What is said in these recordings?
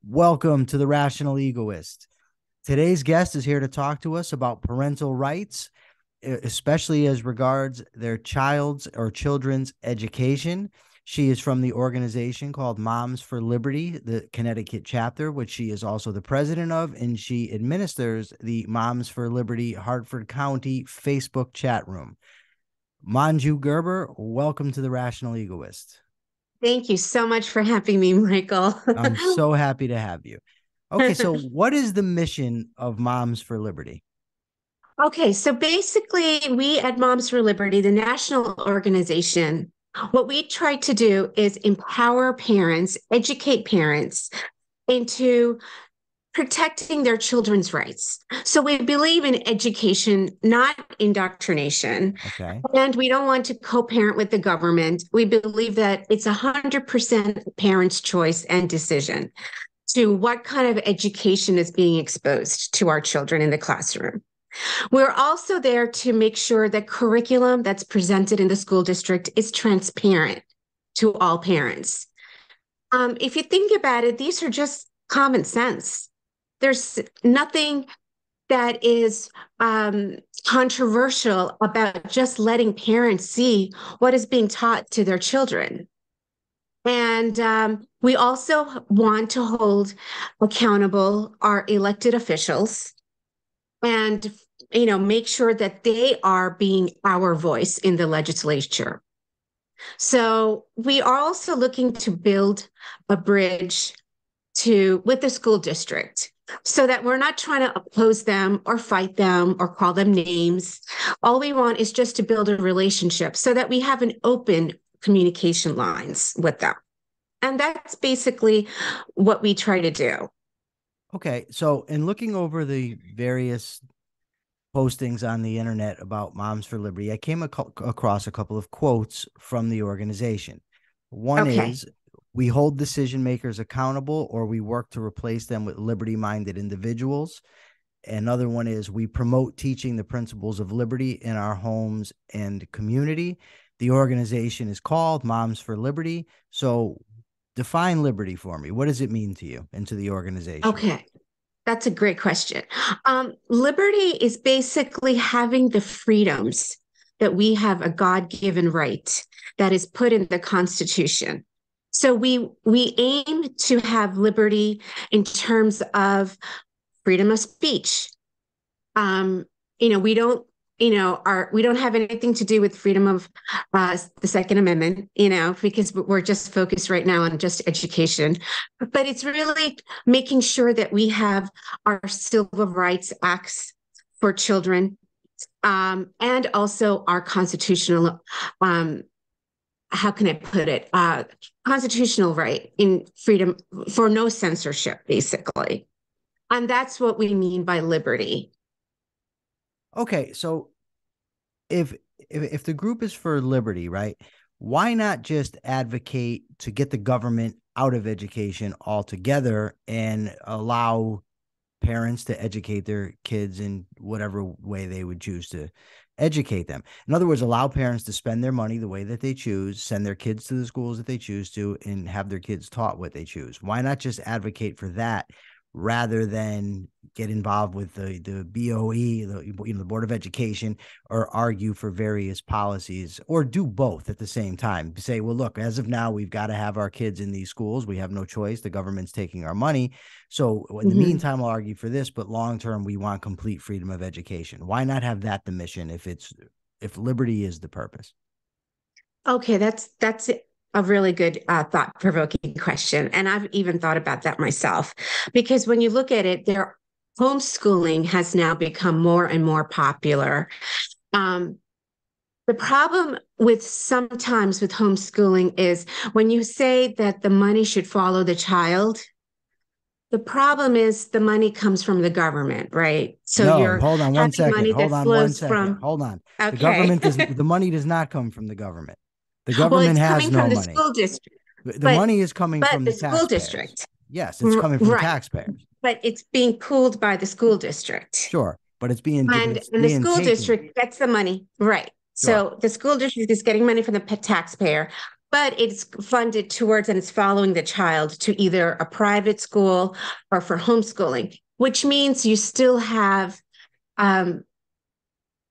Welcome to the Rational Egoist. Today's guest is here to talk to us about parental rights, especially as regards their child's or children's education. She is from the organization called Moms for Liberty, the Connecticut chapter, which she is also the president of, and she administers the Moms for Liberty Hartford County Facebook chat room. Manju Gerber, welcome to the Rational Egoist. Thank you so much for having me, Michael. I'm so happy to have you. Okay, so what is the mission of Moms for Liberty? Okay, so basically, we at Moms for Liberty, the national organization, what we try to do is empower parents, educate parents into protecting their children's rights. So we believe in education, not indoctrination. Okay. And we don't want to co-parent with the government. We believe that it's 100% parents' choice and decision to what kind of education is being exposed to our children in the classroom. We're also there to make sure that curriculum that's presented in the school district is transparent to all parents. If you think about it, these are just common sense. There's nothing that is controversial about just letting parents see what is being taught to their children. And we also want to hold accountable our elected officials and make sure that they are being our voice in the legislature. So we are also looking to build a bridge with the school district so that we're not trying to oppose them or fight them or call them names. All we want is just to build a relationship so that we have an open communication lines with them. And that's basically what we try to do. Okay, so in looking over the various postings on the internet about Moms for Liberty, I came across a couple of quotes from the organization. One Okay. is, we hold decision makers accountable, or we work to replace them with liberty-minded individuals. Another one is, we promote teaching the principles of liberty in our homes and community. The organization is called Moms for Liberty. So define liberty for me. What does it mean to you and to the organization? Okay. That's a great question. Liberty is basically having the freedoms that we have a God-given right that is put in the Constitution. So we aim to have liberty in terms of freedom of speech. We don't we don't have anything to do with freedom of the Second Amendment, because we're just focused right now on just education. But it's really making sure that we have our Civil Rights Acts for children, and also our constitutional, how can I put it, constitutional right in freedom for no censorship, basically. And that's what we mean by liberty. Okay, so if the group is for liberty, right? Why not just advocate to get the government out of education altogether and allow parents to educate their kids in whatever way they would choose to educate them? In other words, allow parents to spend their money the way that they choose, send their kids to the schools that they choose to, and have their kids taught what they choose. Why not just advocate for that rather than get involved with the BOE, the Board of Education, or argue for various policies, or do both at the same time? Say, well, look, as of now, we've got to have our kids in these schools. We have no choice. The government's taking our money. So in the Mhm. meantime, I'll argue for this, but long term, we want complete freedom of education. Why not have that the mission if liberty is the purpose? Okay, that's a really good thought-provoking question, and I've even thought about that myself. Because when you look at it, homeschooling has now become more and more popular. Um, the problem with sometimes with homeschooling is when you say that the money should follow the child. The problem is the money comes from the government, right? So No, you're hold on one having second. money Hold that on one flows second. from. Hold on. Okay. The money does not come from the government. The Well, government it's has coming from no the money. school district, The but money is coming but from the the school taxpayers. district. Yes, it's coming from the Right. taxpayers. But it's being pooled by the school district. Sure, but And it's and the being school taken. district gets the money. Right. Sure. So the school district is getting money from the taxpayer, but it's funded towards and it's following the child to either a private school or for homeschooling, which means you still have um,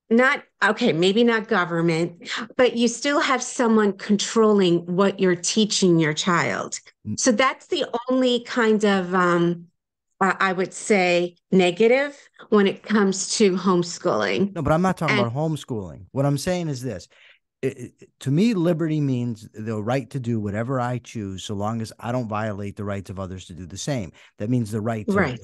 not okay, maybe not government, but you still have someone controlling what you're teaching your child. So that's the only kind of I would say negative when it comes to homeschooling. No, but I'm not talking And about homeschooling. What I'm saying is this. To me, liberty means the right to do whatever I choose, so long as I don't violate the rights of others to do the same. That means the right to right.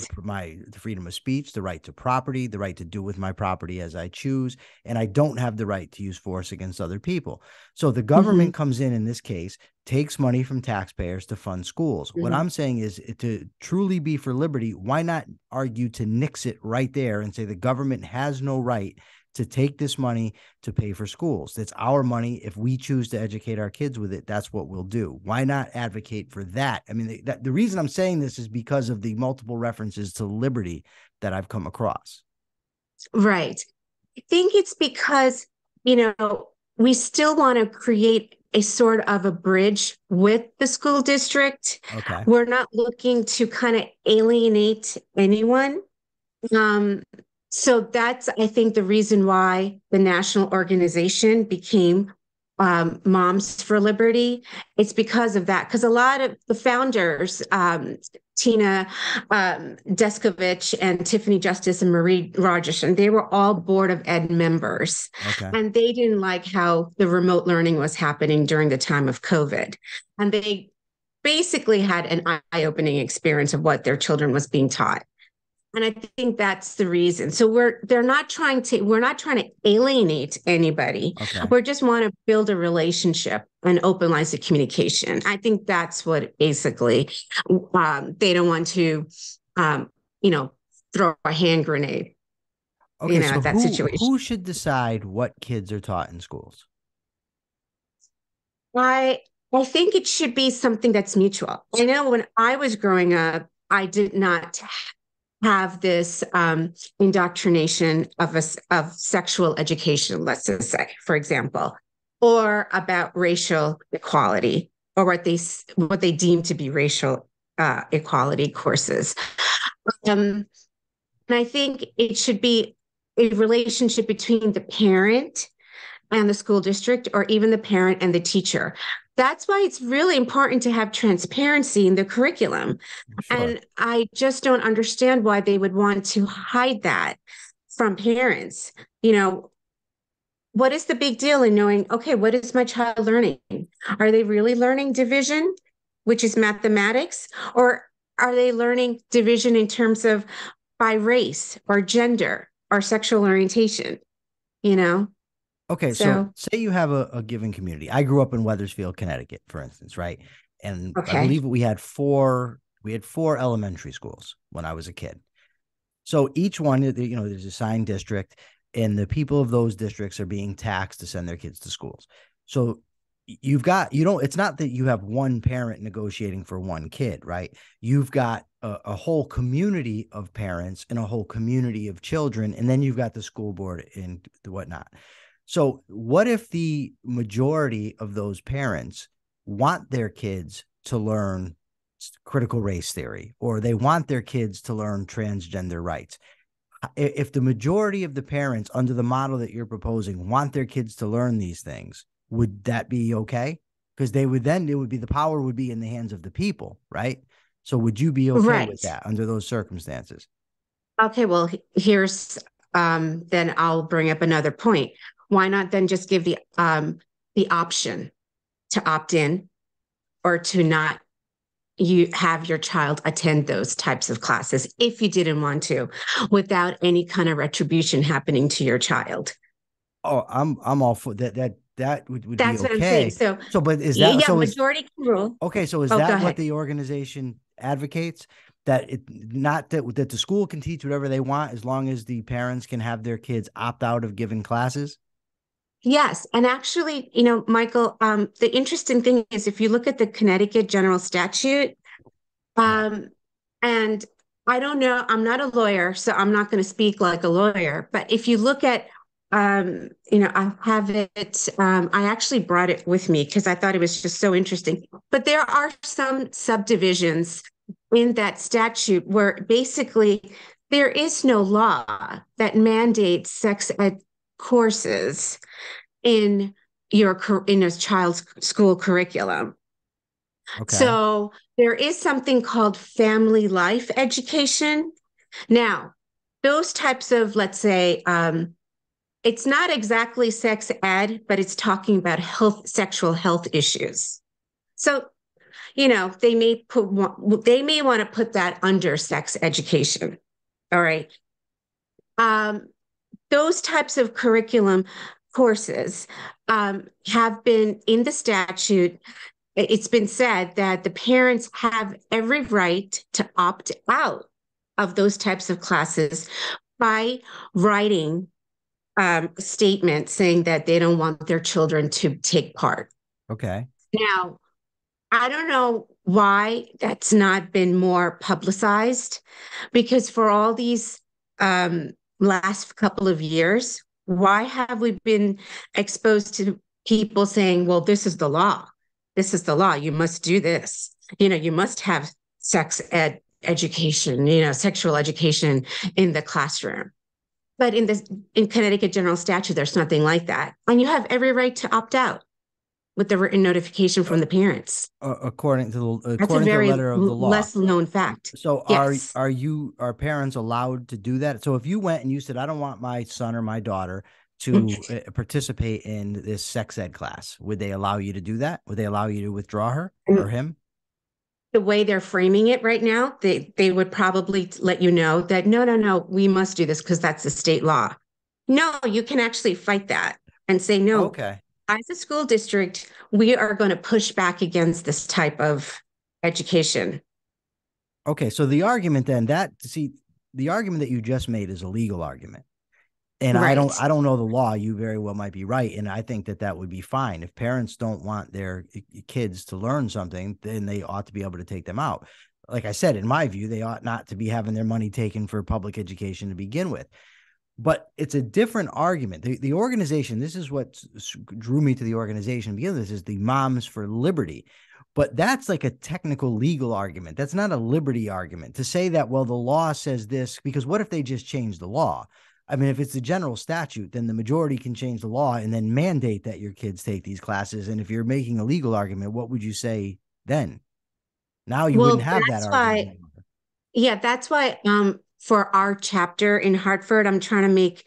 the freedom of speech, the right to property, the right to do with my property as I choose, and I don't have the right to use force against other people. So the Hmm. government comes in this case, takes money from taxpayers to fund schools. What Hmm. I'm saying is to truly be for liberty, why not argue to nix it right there and say the government has no right to take this money to pay for schools? That's our money. If we choose to educate our kids with it, that's what we'll do. Why not advocate for that? I mean, the reason I'm saying this is because of the multiple references to liberty that I've come across. Right. I think it's because, we still want to create a sort of a bridge with the school district. Okay. We're not looking to kind of alienate anyone. Um, so that's, I think, the reason why the national organization became Moms for Liberty. It's because of that. Because a lot of the founders, Tina Deskovich and Tiffany Justice and Marie Rogerson, they were all Board of Ed members. Okay. And they didn't like how the remote learning was happening during the time of COVID. And they basically had an eye-opening experience of what their children was being taught. And I think that's the reason. So we're not trying to alienate anybody. Okay. We just want to build a relationship and open lines of communication. I think that's what basically they don't want to, um, you know, throw a hand grenade, Okay. So at that situation. who should decide what kids are taught in schools? I I think it should be something that's mutual. I know when I was growing up, I did not have this indoctrination of sexual education, let's just say, for example, or about racial equality, or what they deem to be racial equality courses. Um, and I think it should be a relationship between the parent and the school district, or even the parent and the teacher. That's why it's really important to have transparency in the curriculum. Sure. And I just don't understand why they would want to hide that from parents. You know, what is the big deal in knowing, okay, what is my child learning? Are they really learning division, which is mathematics? Or are they learning division in terms of by race or gender or sexual orientation? You know? Okay, so So, say you have a given community. I grew up in Wethersfield, Connecticut, for instance, right? And I okay. believe we had four elementary schools when I was a kid. So each one, there's a signed district, and the people of those districts are being taxed to send their kids to schools. So it's not that you have one parent negotiating for one kid, right? You've got a whole community of parents and a whole community of children, and then you've got the school board and whatnot. So, what if the majority of those parents want their kids to learn critical race theory, or they want their kids to learn transgender rights? If the majority of the parents, under the model that you're proposing, want their kids to learn these things, would that be okay? Because the power would be in the hands of the people, right? So, would you be okay with Right. that under those circumstances? Okay, well, here's then I'll bring up another point. Why not then just give the option to opt in or to not you have your child attend those types of classes if you didn't want to, without any kind of retribution happening to your child. Oh, I'm all for that. That would be That's what I'm saying. okay. So So, but is that yeah, so? Is majority can rule. Okay, so is Oh, go that what ahead. the organization advocates? That it not that the school can teach whatever they want as long as the parents can have their kids opt out of giving classes? Yes, and actually, Michael, the interesting thing is if you look at the Connecticut general statute, Yeah. Um, and I don't know, I'm not a lawyer, so I'm not going to speak like a lawyer. But if you look at I have it. I actually brought it with me because I thought it was just so interesting. But there are some subdivisions in that statute where basically there is no law that mandates sex ed courses in in a child's school curriculum. Okay. So there is something called family life education. Now, those types of, let's say, it's not exactly sex ed, but it's talking about sexual health issues. So, they may want to put that under sex education. All right. Um, those types of curriculum courses have been in the statute. It's been said that the parents have every right to opt out of those types of classes by writing statement saying that they don't want their children to take part. Okay. Now, I don't know why that's not been more publicized, because for all these last couple of years, why have we been exposed to people saying, well, this is the law. This is the law. You must do this. You must have sex ed education, sexual education in the classroom. But in Connecticut general statute, there's nothing like that. And you have every right to opt out with the written notification from the parents. That's a according to the very letter of the law. less known fact. So Yes. are parents allowed to do that? So if you went and you said, I don't want my son or my daughter to participate in this sex ed class, would they allow you to do that? Would they allow you to withdraw her or him? The way they're framing it right now, they would probably let you know that no, we must do this because that's the state law. No, you can actually fight that and say, no, Okay. as a school district, we are going to push back against this type of education. Okay. So the argument then the argument that you just made is a legal argument. And Right. I don't know the law. You very well might be right. And I think that would be fine. If parents don't want their kids to learn something, then they ought to be able to take them out. Like I said, in my view, they ought not to be having their money taken for public education to begin with. But it's a different argument. The organization, this is what drew me to the organization. Begin this is the Moms for Liberty. But that's like a technical legal argument. That's not a liberty argument to say that, well, the law says this, because what if they just change the law? I mean, if it's a general statute, then the majority can change the law and then mandate that your kids take these classes. And if you're making a legal argument, what would you say then? Now you wouldn't Well, have that argument. that's why for our chapter in Hartford, I'm trying to make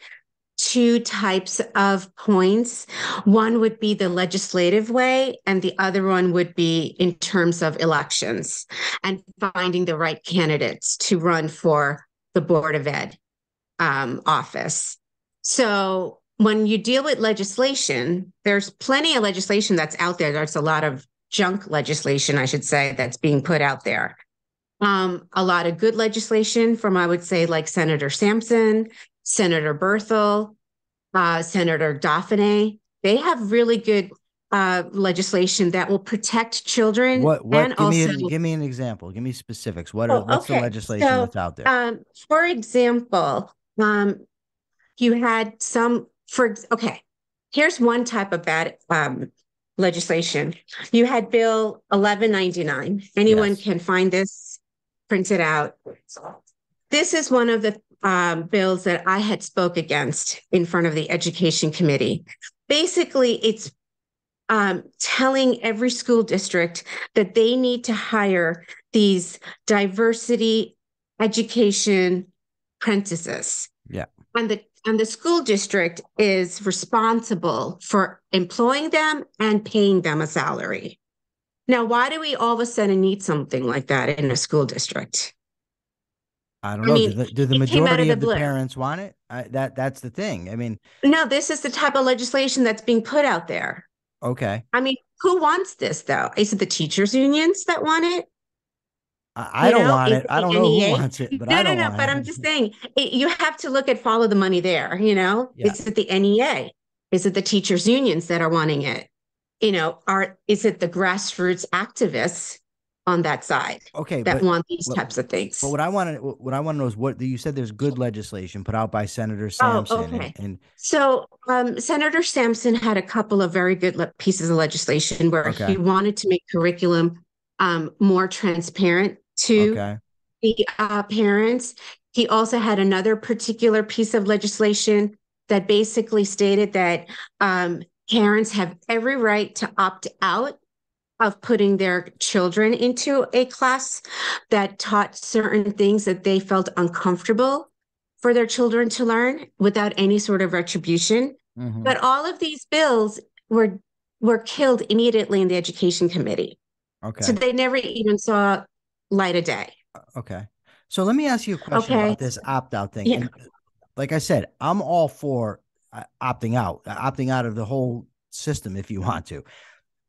two types of points. One would be the legislative way, and the other one would be in terms of elections and finding the right candidates to run for the Board of Ed office. So when you deal with legislation, there's plenty of legislation that's out there. There's a lot of junk legislation, I should say, that's being put out there. A lot of good legislation from, I would say, like Senator Sampson, Senator Berthel, Senator Daphne. They have really good legislation that will protect children and also. Give me an example. Give me specifics. What's the Okay. legislation So, that's out there? for example, you had okay, here's one type of bad legislation. You had Bill 1199. Anyone Yes. can find this, print it out. This is one of the bills that I had spoke against in front of the Education Committee. Basically, it's telling every school district that they need to hire these diversity education apprentices. Yeah. And the school district is responsible for employing them and paying them a salary. Now, why do we all of a sudden need something like that in a school district? I don't know. Do the it came out majority of of the the blue. parents want it? That's the thing. I mean, No, this is the type of legislation that's being put out there. okay. I mean, who wants this though? Is it the teachers' unions that want it? I don't want Is it. it I the don't know who NEA? wants it, but I No, don't no. want But I'm it. just saying, you have to look at follow the money there. Yeah. Is it the NEA? Is it the teachers' unions that are wanting it? Is it the grassroots activists on that side Okay, that but want these what types of but things. what I want to know is what you said there's good legislation put out by Senator Oh, Sampson okay. and So Senator Sampson had a couple of very good pieces of legislation where he okay, wanted to make curriculum more transparent to okay, the parents. He also had another particular piece of legislation that basically stated that parents have every right to opt out of putting their children into a class that taught certain things that they felt uncomfortable for their children to learn without any sort of retribution. mm-hmm. But all of these bills were killed immediately in the education committee. So Okay, they never even saw light of day. okay. So let me ask you a question Okay. about this opt-out thing. Yeah. And like I said, I'm all for opting out of the whole system if you want to.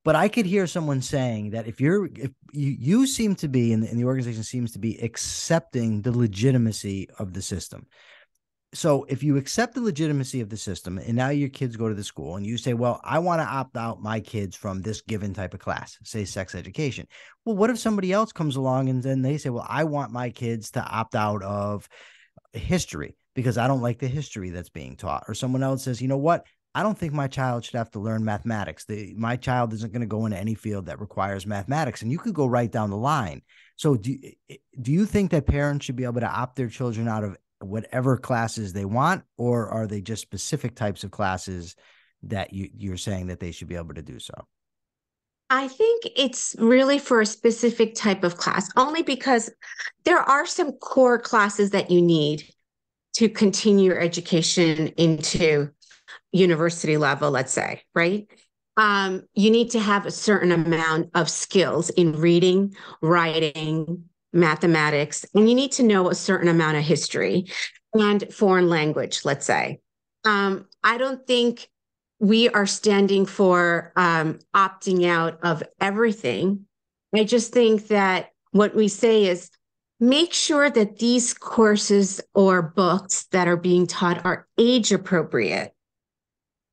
But I could hear someone saying that if you seem to be and the organization seems to be accepting the legitimacy of the system. So if you accept the legitimacy of the system and now your kids go to the school and you say, well, I want to opt out my kids from this given type of class, say sex education. Well, what if somebody else comes along and then they say, well, I want my kids to opt out of history because I don't like the history that's being taught. Or someone else says, you know what? I don't think my child should have to learn mathematics. My child isn't going to go into any field that requires mathematics. And you could go right down the line. So do you think that parents should be able to opt their children out of whatever classes they want, or are they just specific types of classes that you're saying that they should be able to do so? I think it's really for a specific type of class, only because there are some core classes that you need to continue your education into university level, let's say, right? You need to have a certain amount of skills in reading, writing, mathematics, and you need to know a certain amount of history and foreign language, let's say. I don't think we are standing for opting out of everything. I just think that what we say is make sure that these courses or books that are being taught are age appropriate,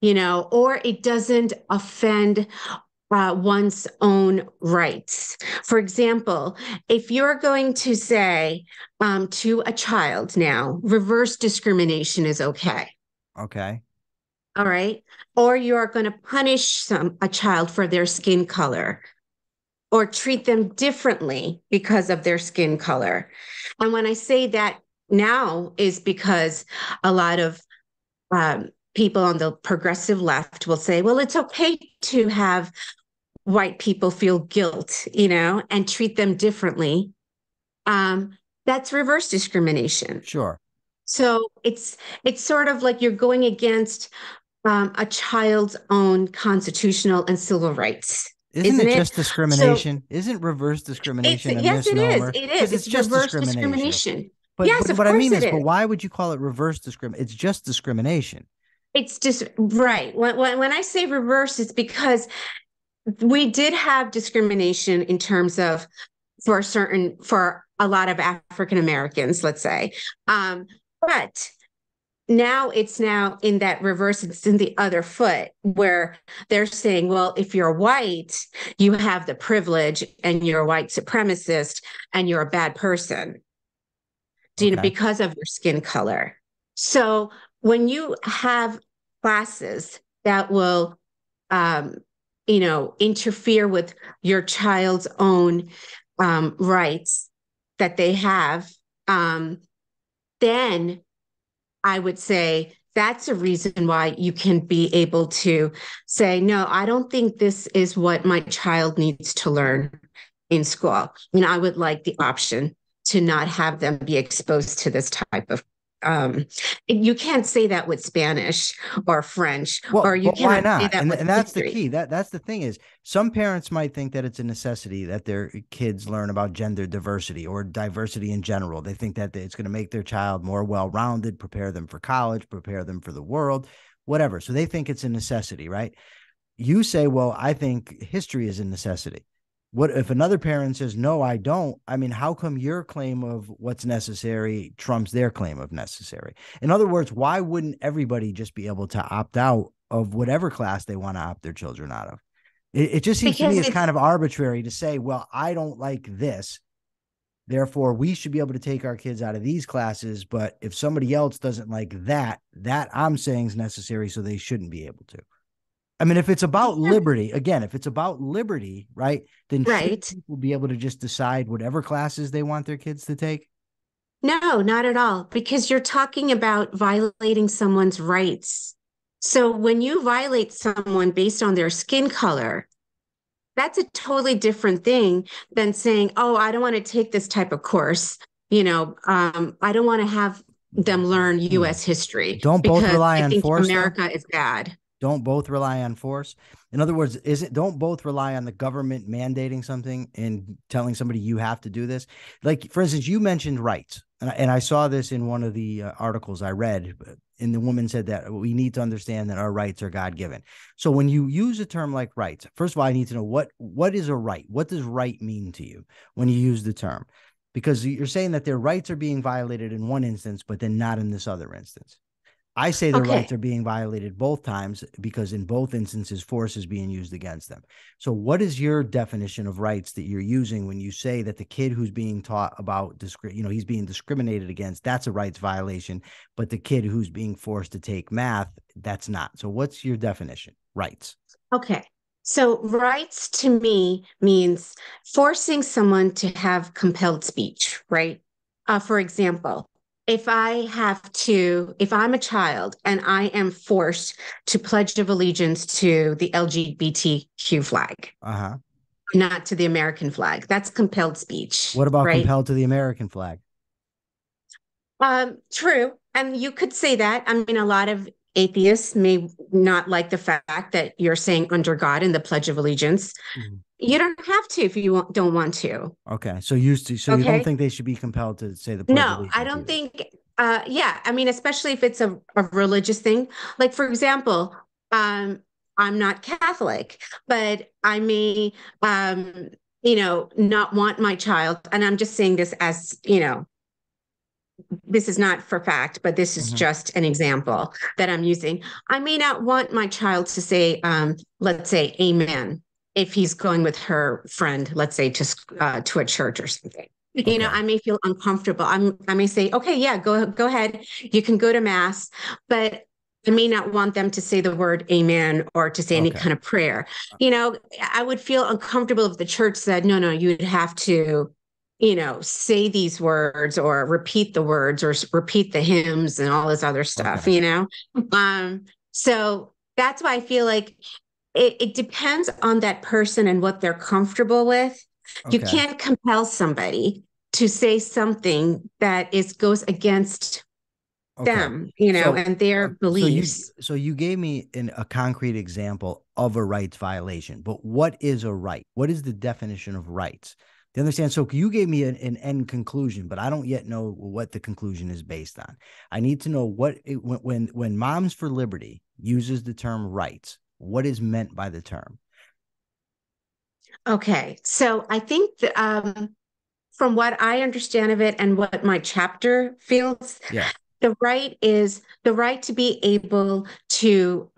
or it doesn't offend one's own rights. For example, if you're going to say to a child now, reverse discrimination is okay. Okay. All right. Or you're going to punish a child for their skin color or treat them differently because of their skin color. And when I say that now is because a lot of people on the progressive left will say, well, it's okay to have white people feel guilt, and treat them differently. That's reverse discrimination. Sure. So it's sort of like you're going against a child's own constitutional and civil rights, Isn't isn't it it? just So discrimination? Isn't reverse it's discrimination a yes, it is. misnomer? It Because is. it's It's just reverse discrimination. discrimination. But Yes, but of what I course mean it is, but is. why would you call it reverse discrimination? It's just discrimination. It's just right. When I say reverse, it's because we did have discrimination in terms of for a lot of African Americans, let's say. But now it's now in that reverse, it's in the other foot where they're saying, well, if you're white, you have the privilege and you're a white supremacist and you're a bad person, Okay. because of your skin color. So when you have classes that will, um, interfere with your child's own rights that they have, then I would say that's a reason why you can be able to say, no, I don't think this is what my child needs to learn in school. And I would like the option to not have them be exposed to this type of you can't say that with Spanish or French, or Well, you but why cannot say not? that with And that's the history. key. That's the thing is some parents might think that it's a necessity that their kids learn about gender diversity or diversity in general. They think that it's going to make their child more well-rounded, prepare them for college, prepare them for the world, whatever. So they think it's a necessity, right? You say, well, I think history is a necessity. What if another parent says, no, I don't? I mean, how come your claim of what's necessary trumps their claim of necessary? In other words, why wouldn't everybody just be able to opt out of whatever class they want to opt their children out of? It just seems to me because it's it's kind of arbitrary to say, well, I don't like this, therefore we should be able to take our kids out of these classes. But if somebody else doesn't like that, that I'm saying is necessary, so they shouldn't be able to. I mean, if it's about liberty, again, if it's about liberty, right, then should right. people be able to just decide whatever classes they want their kids to take? No, not at all, because you're talking about violating someone's rights. So when you violate someone based on their skin color, that's a totally different thing than saying, "Oh, I don't want to take this type of course. I don't want to have them learn Hmm. U.S. history Don't both because rely I on think force, though? America is bad." Don't both rely on force? In other words, is it don't both rely on the government mandating something and telling somebody you have to do this? Like, for instance, you mentioned rights, and I saw this in one of the articles I read. And the woman said that we need to understand that our rights are God given. So when you use a term like rights, first of all, I need to know what is a right. What does right mean to you when you use the term? Because you're saying that their rights are being violated in one instance, but then not in this other instance. I say their rights Okay. are being violated both times because in both instances, force is being used against them. So, what is your definition of rights that you're using when you say that the kid who's being taught about, he's being discriminated against, that's a rights violation, but the kid who's being forced to take math, that's not. So, what's your definition? Rights. Okay. So rights to me means forcing someone to have compelled speech, right? For example, if I'm a child and I am forced to pledge of allegiance to the LGBTQ flag, Uh huh. not to the American flag, that's compelled speech, What about right? compelled to the American flag? True. And you could say that. I mean, a lot of atheists may not like the fact that you're saying under God in the Pledge of Allegiance. Mhm. You don't have to if you don't want to. Okay. So you don't Okay. think they should be compelled to say the Pledge of No, I Allegiance don't either? think, yeah, I mean, especially if it's a religious thing. Like, for example, um, I'm not Catholic, but I may, not want my child. And I'm just saying this as, this is not for fact, but this is Mhm. just an example that I'm using. I may not want my child to say, let's say, amen, if he's going with her friend, let's say, to a church or something. Okay. I may feel uncomfortable. I may say, okay, yeah, go ahead. You can go to mass, but I may not want them to say the word amen or to say any Okay. kind of prayer. I would feel uncomfortable if the church said, no, you'd have to say these words or repeat the words or repeat the hymns and all this other stuff, Okay. So that's why I feel like it depends on that person and what they're comfortable with. You Okay. can't compel somebody to say something that goes against Okay. them, So, and their beliefs. so you gave me a concrete example of a rights violation, but what is a right? What is the definition of rights? Do you understand? So you gave me an end conclusion, but I don't yet know what the conclusion is based on. I need to know when Moms for Liberty uses the term rights, what is meant by the term? Okay, so I think from what I understand of it and what my chapter feels, Yeah. the right is the right to be able to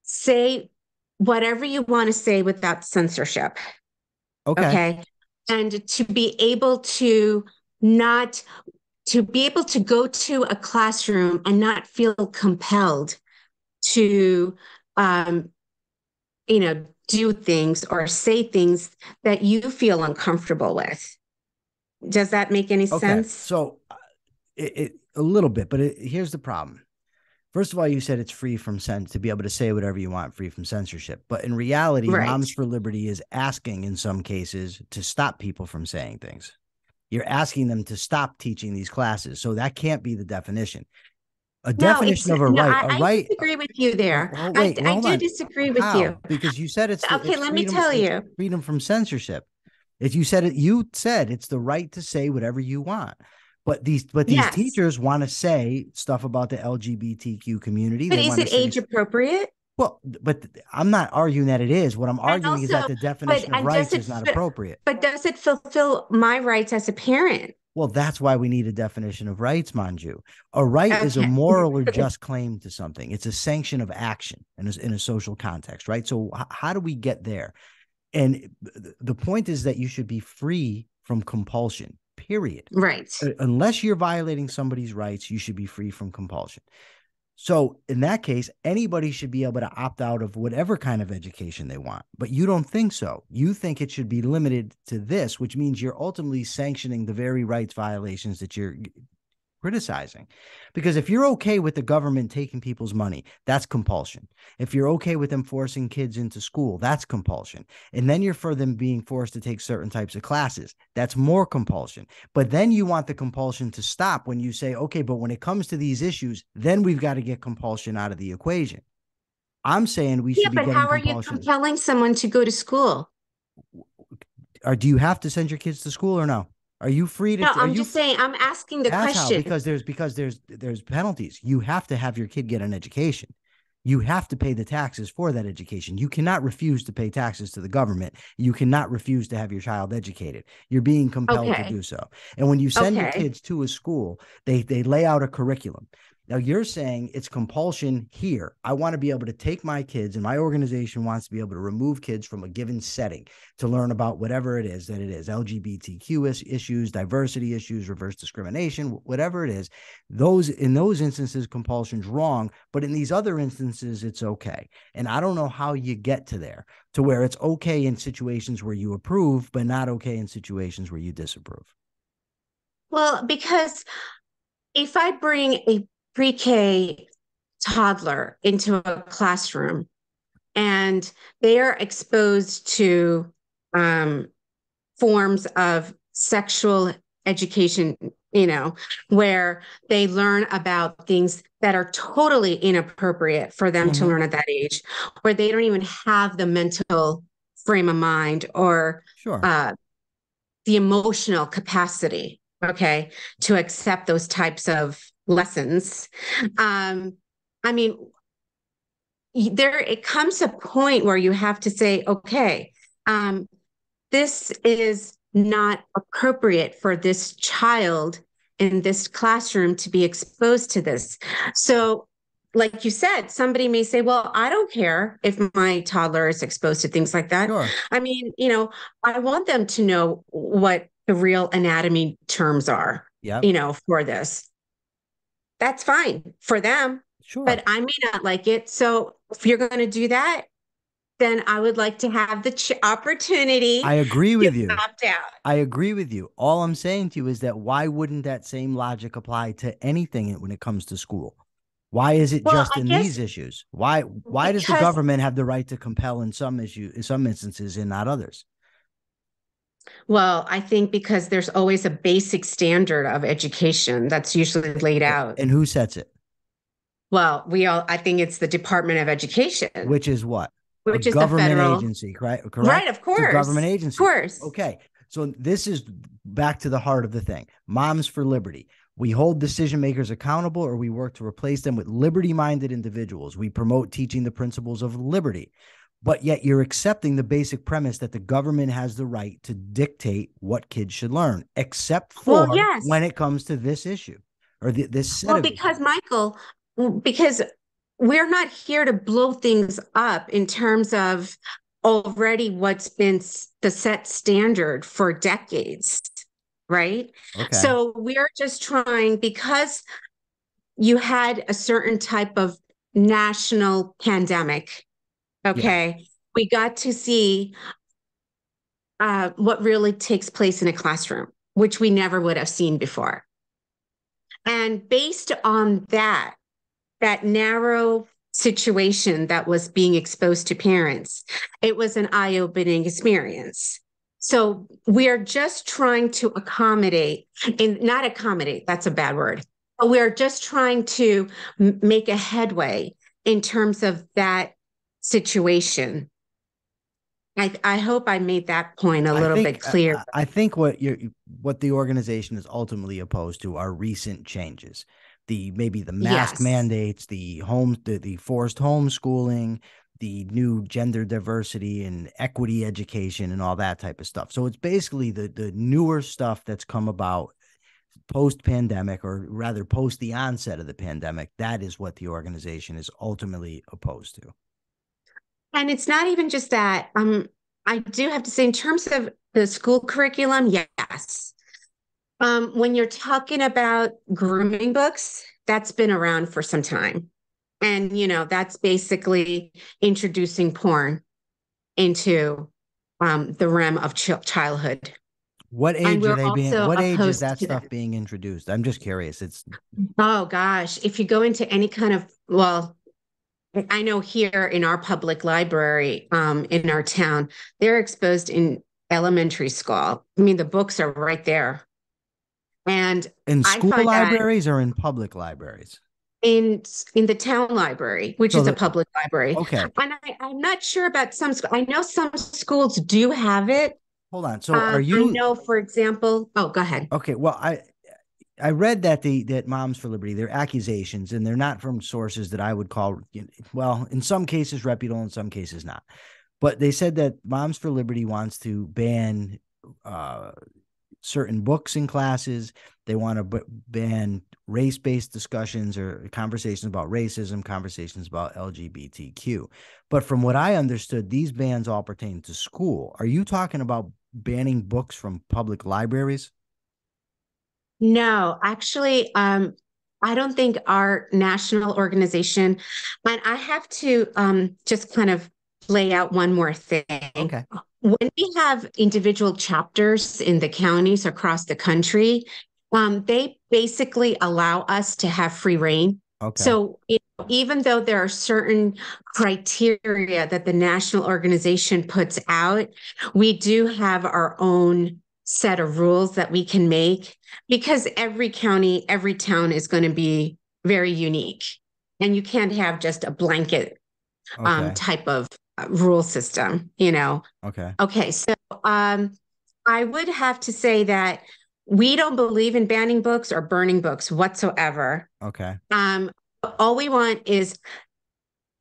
say whatever you want to say without censorship. Okay. Okay. And to be able to not to be able to go to a classroom and not feel compelled to um, do things or say things that you feel uncomfortable with. Does that make any Okay. sense? So a little bit, but here's the problem. First of all, you said it's free from to be able to say whatever you want, free from censorship. But in reality, Right. Moms for Liberty is asking in some cases to stop people from saying things. You're asking them to stop teaching these classes. So that can't be the definition. A No, it's definition of no, a I right. disagree with you there. Well, I, wait, well, I hold do on. disagree with you. How? Because you said Okay, let me tell it's you. freedom from censorship. If you said it's the right to say whatever you want. But these Yes. teachers want to say stuff about the LGBTQ community. But They is want to it say age appropriate? but I'm not arguing that it is. What I'm And arguing is that also, the but definition of and does rights it is not appropriate. but does it fulfill my rights as a parent? Well, that's why we need a definition of rights, Manju. A right is a Okay. moral or just claim to something. It's a sanction of action in a social context, right? So how do we get there? And the point is that you should be free from compulsion, period. Right. Unless you're violating somebody's rights, you should be free from compulsion. So in that case, anybody should be able to opt out of whatever kind of education they want. But you don't think so. You think it should be limited to this, which means you're ultimately sanctioning the very rights violations that you're criticizing. Because if you're okay with the government taking people's money, that's compulsion. If you're okay with them forcing kids into school, that's compulsion. And then you're for them being forced to take certain types of classes, that's more compulsion. But then you want the compulsion to stop when you say, okay, but when it comes to these issues, then we've got to get compulsion out of the equation. I'm saying we Yeah, should be but getting how are you compulsion. compelling someone to go to school? Or do you have to send your kids to school or no? Are you free No, to, are I'm you, just saying, I'm asking the That's how, question. because there's penalties. You have to have your kid get an education. You have to pay the taxes for that education. You cannot refuse to pay taxes to the government. You cannot refuse to have your child educated. You're being compelled to Okay. do so. And when you send your Okay. kids to a school, they lay out a curriculum. Now you're saying it's compulsion here. I want to be able to take my kids, and my organization wants to be able to remove kids from a given setting to learn about whatever it is that it is, LGBTQ issues, diversity issues, reverse discrimination, whatever it is. In those instances, compulsion's wrong, but in these other instances, it's okay. And I don't know how you get to there, to where it's okay in situations where you approve, but not okay in situations where you disapprove. Well, because if I bring a pre-K toddler into a classroom and they are exposed to um, forms of sexual education, where they learn about things that are totally inappropriate for them to Mm-hmm. learn at that age, where they don't even have the mental frame of mind or Sure. uh, the emotional capacity, okay, to accept those types of lessons. Um, I mean, there it comes a point where you have to say, okay, um, this is not appropriate for this child in this classroom to be exposed to this. So, like you said, somebody may say, well, I don't care if my toddler is exposed to things like that. Sure. I mean, I want them to know what the real anatomy terms are, Yep. for this. That's fine for them, Sure. but I may not like it. So, if you're going to do that, then I would like to have the I opportunity agree to with you. opt out. I agree with you. All I'm saying to you is that why wouldn't that same logic apply to anything when it comes to school? Why is it Well, just I in guess these issues? Why does the because, government have the right to compel in some instances and not others? well, I think because there's always a basic standard of education that's usually laid out. And who sets it? Well, I think it's the Department of Education, Which is what? A which is the government federal, agency, correct? right? Correct? Of It's a government course. Of agency. course. Okay. So this is back to the heart of the thing. Moms for Liberty. We hold decision makers accountable, or we work to replace them with liberty-minded individuals. We promote teaching the principles of liberty. But yet you're accepting the basic premise that the government has the right to dictate what kids should learn, except Well, for yes. when it comes to this issue or this set Well, of because issues. Michael, because we're not here to blow things up in terms of already what's been the set standard for decades, right? Okay. So we're just trying, because you had a certain type of national pandemic, Yeah. okay? We got to see what really takes place in a classroom, which we never would have seen before. And based on that narrow situation that was being exposed to parents, it was an eye opening experience. So we are just trying to accommodate, and not accommodate, that's a bad word, but we're just trying to make a headway in terms of that situation. I hope I made that point a I little think bit clear. I think what the organization is ultimately opposed to are recent changes. Maybe the mask Yes. mandates, the forced homeschooling, the new gender diversity and equity education and all that type of stuff. So it's basically the newer stuff that's come about post-pandemic, or rather post the onset of the pandemic, that is what the organization is ultimately opposed to. And it's not even just that. I do have to say, in terms of the school curriculum, yes. When you're talking about grooming books, that's been around for some time. And, that's basically introducing porn into the realm of childhood. What And age are we're they being? also What age is opposed that to that. stuff being introduced? I'm just curious. It's Oh, gosh. If you go into any kind of, well, I know here in our public library in our town, they're exposed in elementary school. I mean, the books are right there. And in I school find that libraries or in public libraries. in the town library, which So is a the public library. okay, And I'm not sure about some schools. I know some schools do have it. hold on. So are I you know, for example, oh, go ahead. okay? Well, I read that that Moms for Liberty, they're accusations, and they're not from sources that I would call, well, in some cases reputable, in some cases not. But they said that Moms for Liberty wants to ban uh, certain books in classes. They want to ban race-based discussions or conversations about racism, conversations about LGBTQ. But from what I understood, these bans all pertain to school. Are you talking about banning books from public libraries? No, actually, I don't think our national organization, and I have to just kind of lay out one more thing. Okay. When we have individual chapters in the counties across the country, they basically allow us to have free reign. Okay. So, even though there are certain criteria that the national organization puts out, we do have our own set of rules that we can make because every county, every town is going to be very unique. And you can't have just a blanket Okay. type of rule system. Okay. Okay, so I would have to say that we don't believe in banning books or burning books whatsoever. Okay. All we want is,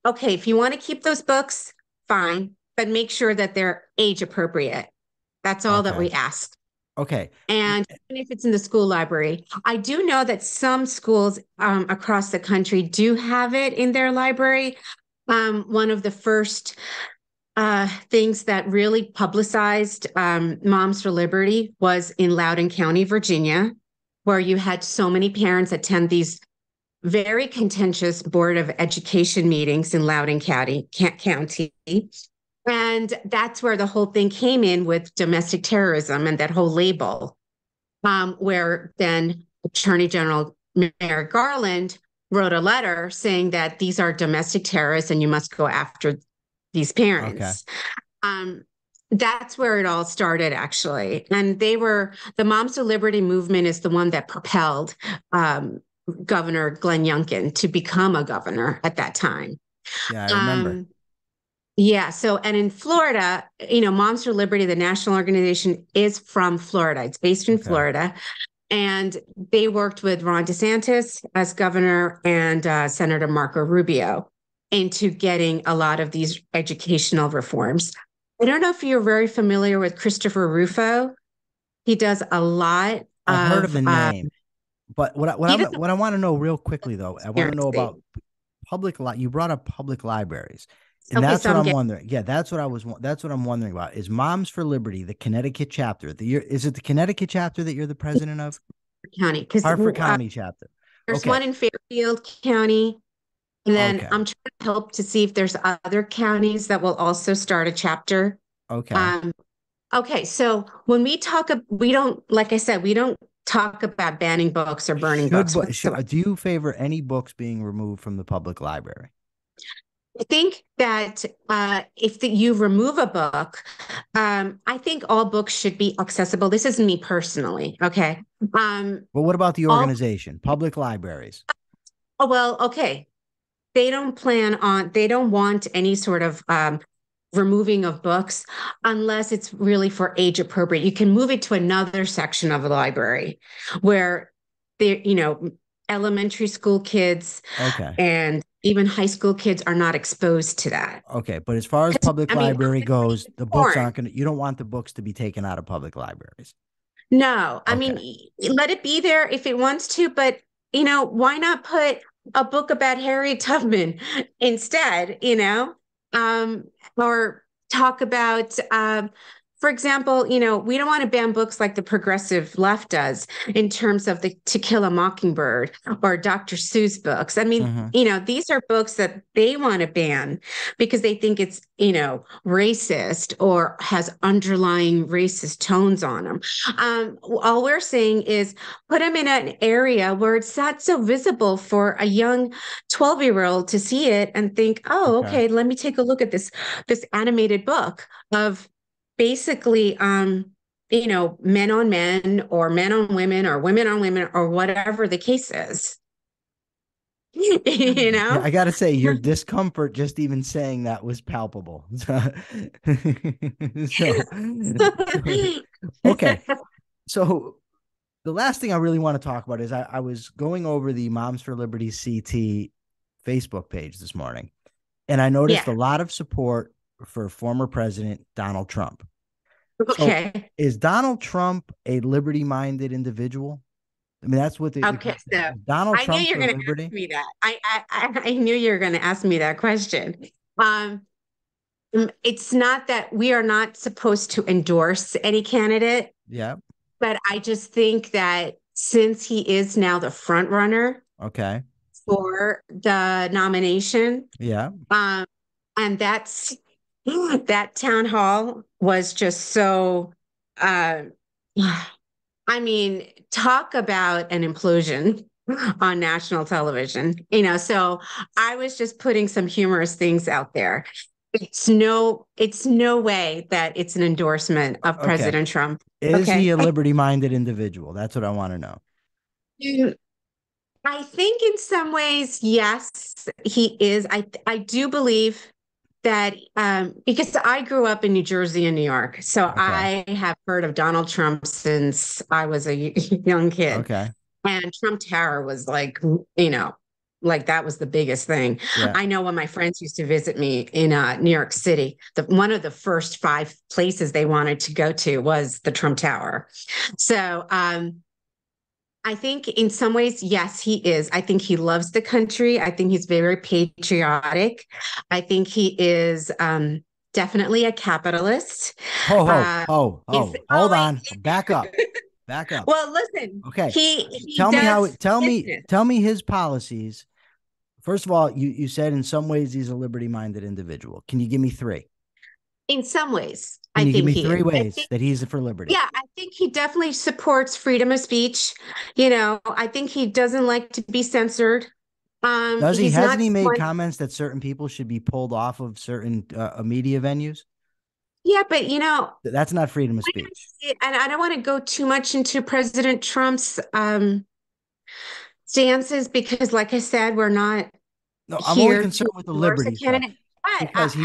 okay, if you want to keep those books, fine, but make sure that they're age appropriate. That's all that Okay. we ask. Okay. And even if it's in the school library, I do know that some schools across the country do have it in their library. One of the first things that really publicized Moms for Liberty was in Loudoun County, Virginia, where you had so many parents attend these very contentious Board of Education meetings in Loudoun County. And that's where the whole thing came in with domestic terrorism and that whole label, where then Attorney General Merrick Garland wrote a letter saying that these are domestic terrorists and you must go after these Okay. parents. That's where it all started, actually. And the Moms for Liberty movement is the one that propelled Governor Glenn Youngkin to become a governor at that time. Yeah, I remember. Yeah. So, and in Florida, Moms for Liberty, the national organization, is from Florida. It's based in Okay. Florida. And they worked with Ron DeSantis as governor and Senator Marco Rubio into getting a lot of these educational reforms. I don't know if you're very familiar with Christopher Rufo. He does a lot I've heard of of, the name, but he does what I want to know real quickly though, I want to know transparency. about you brought up public libraries. And Okay, that's so what I'm I'm getting wondering. Yeah, that's what I'm wondering about. Is Moms for Liberty, the Connecticut chapter, is it the Connecticut chapter that you're the president of? County because Hartford County chapter. there's Okay. one in Fairfield County. And then Okay. I'm trying to help to see if there's other counties that will also start a chapter. Okay. Um, okay, so when we don't, like I said, we don't talk about banning books or burning books whatsoever. Do you favor any books being removed from the public library? I think that if you remove a book, I think all books should be accessible. This is me personally, okay? But what about the All organization, public libraries? oh, well, okay. They don't want any sort of removing of books unless it's really for age appropriate. You can move it to another section of the library where elementary school kids Okay. and even high school kids are not exposed to that. Okay, but as far as public I mean, library goes, the books porn. aren't going to, you don't want the books to be taken out of public libraries. No, I Okay. mean, let it be there if it wants to, but why not put a book about Harriet Tubman instead, um, or talk about, for example, we don't want to ban books like the progressive left does in terms of the To Kill a Mockingbird or Dr. Seuss books. I mean, Hmm. these are books that they want to ban because they think it's, racist or has underlying racist tones on them. All we're saying is put them in an area where it's not so visible for a young 12-year-old to see it and think, oh, Okay. okay, let me take a look at this animated book of basically men on men or men on women or women on women or whatever the case is. you Yeah, know? I gotta say, your discomfort just even saying that was palpable. So, okay. So the last thing I really want to talk about is I was going over the Moms for Liberty CT Facebook page this morning, and I noticed a Yeah. lot of support for former President Donald Trump. So Okay. is Donald Trump a liberty-minded individual? I mean, that's what the Okay. question So is. Donald I knew Trump you were for going to ask liberty? me that. I knew you were going to ask me that question. Um, it's not that we are not supposed to endorse any candidate, Yeah. but I just think that since he is now the front runner Okay. for the nomination, Yeah. um, and that town hall was just so uh I mean, talk about an implosion on national television. So I was just putting some humorous things out there. It's no way that it's an endorsement of Okay. President Trump. Is he Okay. a liberty-minded individual? That's what I want to know. Mm, I think in some ways, yes, he is. I do believe that because I grew up in New Jersey and New York, so Okay. I have heard of Donald Trump since I was a young kid. Okay. And Trump Tower was like that was the biggest thing. Yeah. I know when my friends used to visit me in New York City, one of the first five places they wanted to go to was the Trump Tower. So I think in some ways, yes, he is. I think he loves the country. I think he's very patriotic. I think he is definitely a capitalist. Ho, ho, Uh, ho, is ho. oh Hold on. Back wait. up. Back up. Well, listen, Okay. he Tell me how does it, tell me, business. tell me his policies. First of all, you said in some ways he's a liberty-minded individual. Can you give me three? In some ways, Can I you give think me he three is. ways that he's for liberty? Yeah, I think he definitely supports freedom of speech. I think he doesn't like to be censored. Does he? He's Hasn't not he made someone, comments that certain people should be pulled off of certain media venues? yeah, but That's not freedom of when I speech. see it, and I don't want to go too much into President Trump's stances because, like I said, we're not No, I'm only here to concerned with the endorse a liberty stuff candidate. But because as a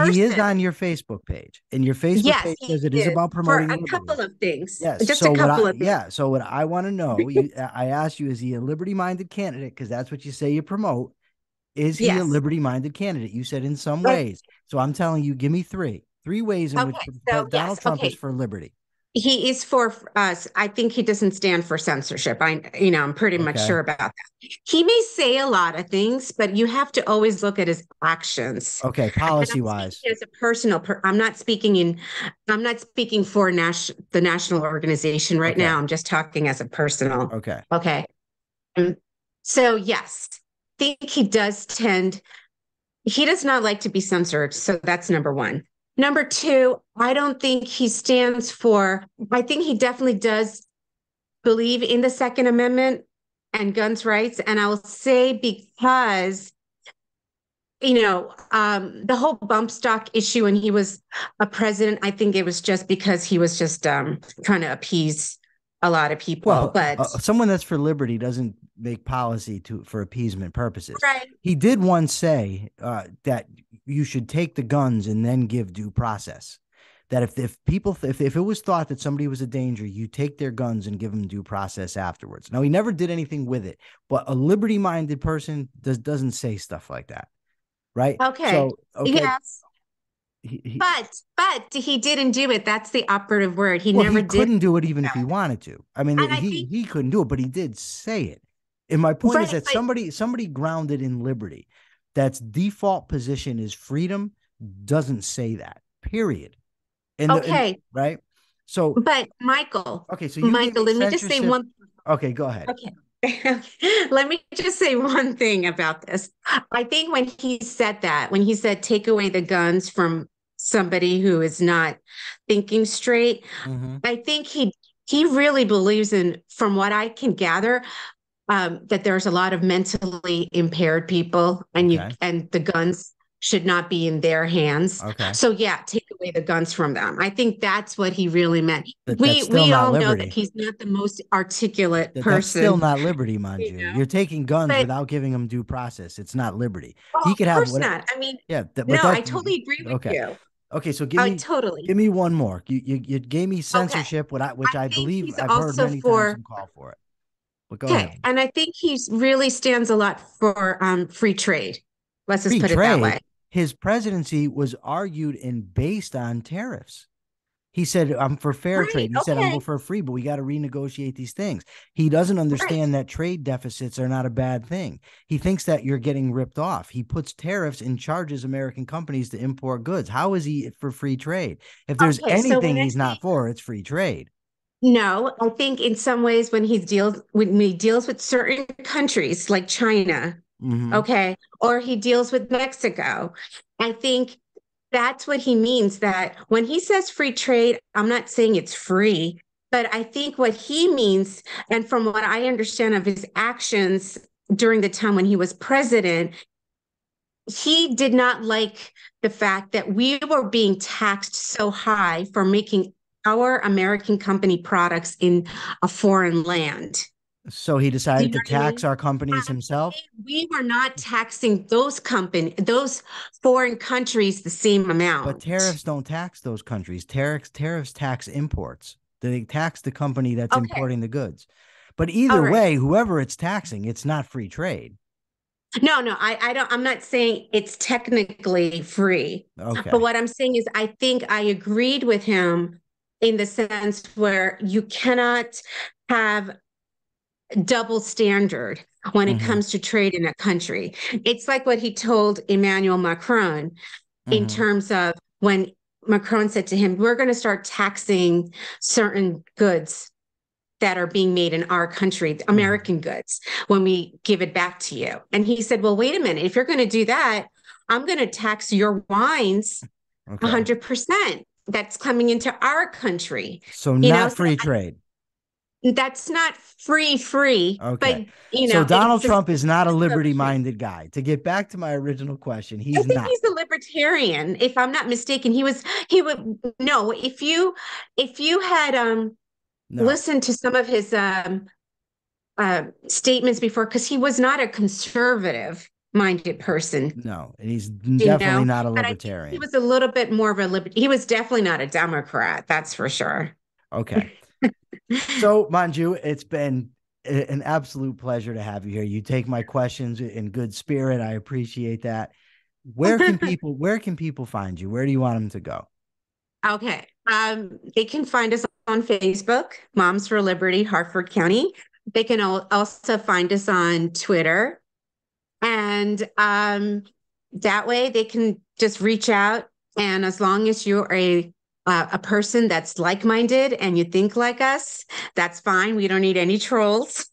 he is person, on your Facebook page, and your Facebook yes, page he says it is is about for promoting a liberty. couple of things, Yes. just a So what couple I of things. yeah. So what I want to know, I asked you, is he a liberty-minded candidate? Because that's what you say you promote. Is he a Yes. liberty-minded candidate? You said in some ways. So I'm telling you, give me three ways in which Okay, so Donald yes, Trump is okay. for liberty. He is for us. I think he doesn't stand for censorship. I'm pretty much Okay. sure about that. He may say a lot of things, but you have to always look at his actions. Okay. And Policy I'm wise. speaking as a personal. I'm not speaking for the national organization right Okay. now. I'm just talking as a personal. Okay. Okay. Um, so yes, I think he does tend he does not like to be censored. So that's number one. Number two, I don't think he stands for, I think he definitely does believe in the Second Amendment and guns rights. And I'll say because, the whole bump stock issue when he was a president, I think it was just because he was just trying to appease a lot of people. Well, But, someone that's for liberty doesn't make policy for appeasement purposes. right. He did once say that you should take the guns and then give due process. That if it was thought that somebody was a danger, you take their guns and give them due process afterwards. Now he never did anything with it, but a liberty-minded person doesn't say stuff like that, right? Okay. So okay, Yes. He but he didn't do it. That's the operative word. He well, never he did couldn't do it even if he that. wanted to. I mean, And I he think he couldn't do it, but he did say it. And my point is right, that but somebody grounded in liberty, that's default position is freedom, doesn't say that. Period. And okay. right. So But Michael, okay, so you gave Michael, me let me just say censorship. one. Okay, go ahead. Okay. Let me just say one thing about this. I think when he said that, when he said take away the guns from somebody who is not thinking straight, Mm-hmm. I think he really believes in, from what I can gather, that there's a lot of mentally impaired people, Okay. and the guns should not be in their hands. Okay. So yeah, take away the guns from them. I think that's what he really meant. That's still We not all know that liberty. he's not the most articulate That's still person, not liberty, mind you you. know. You're taking guns But without giving them due process. It's not liberty. oh, He of could have course what. not. I mean, Yeah, but no, I that totally agree with okay. you. Okay, so I totally. give me one more. You gave me Okay. censorship, which I I think believe he's I've heard also many times for him call for it. But go ahead. okay, and I think he's really stands a lot for free trade. Let's just Free put it that trade. way. His presidency was argued and based on tariffs. He said, I'm for fair Right. trade. He said, I'm Okay. for free, but we got to renegotiate these things. He doesn't Right. understand that trade deficits are not a bad thing. He thinks that you're getting ripped off. He puts tariffs and charges American companies to import goods. How is he for free trade? If there's Okay. So anything when I he's say not for, it's free trade. no, I think in some ways when he deals with certain countries like China, Mm-hmm. okay, or he deals with Mexico, I think that's what he means. That when he says free trade, I'm not saying it's free, but I think what he means, and from what I understand of his actions during the time when he was president, he did not like the fact that we were being taxed so high for making our American company products in a foreign land. So he Do you decided know to what I tax mean? our companies himself. We were not taxing those foreign countries the same But amount. tariffs don't tax those countries. Tariffs tax imports. They tax the company that's Okay. importing the goods. But All either right. way, whoever it's taxing, it's not free trade. No, I don't, I'm not saying it's technically free. But Okay. what I'm saying is I think I agreed with him in the sense where you cannot have double standard when it Mm-hmm. comes to trade in a country. It's like what he told Emmanuel Macron in Mm-hmm. terms of when Macron said to him, we're going to start taxing certain goods that are being made in our country, Mm-hmm. American goods, when we give it back to you. And he said, well, wait a minute. If you're going to do that, I'm going to tax your wines Okay. 100%. That's coming into our country. So You know, not so free trade. that's not free, but Okay. So Donald it's a Trump is not a system of free. liberty-minded guy. To get back to my original question, I he's think not. he's a libertarian, if I'm not mistaken. He would no, if you had No. listened to some of his statements before, because he was not a conservative minded person, No. And he's you definitely know. not a But I think he libertarian. was a little bit more of a he was definitely not a Democrat, that's for sure. Okay. So, Manju, it's been an absolute pleasure to have you here. You take my questions in good spirit. I appreciate that. Where can people find you? Where do you want them to go? Okay. They can find us on Facebook, Moms for Liberty, Hartford County. They can also find us on Twitter. And that way they can just reach out. And as long as you're a person that's like-minded and you think like us, that's fine. We don't need any trolls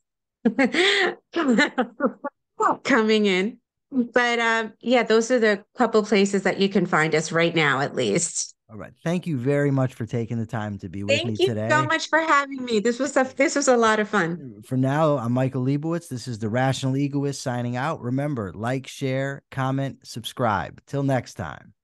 coming in. But yeah, those are the couple places that you can find us right now, at least. All right. Thank you very much for taking the time to be with me Thank you so today. much for having me. This was a lot of fun. For now, I'm Michael Leibowitz. This is the Rational Egoist signing out. Remember, like, share, comment, subscribe. Till next time.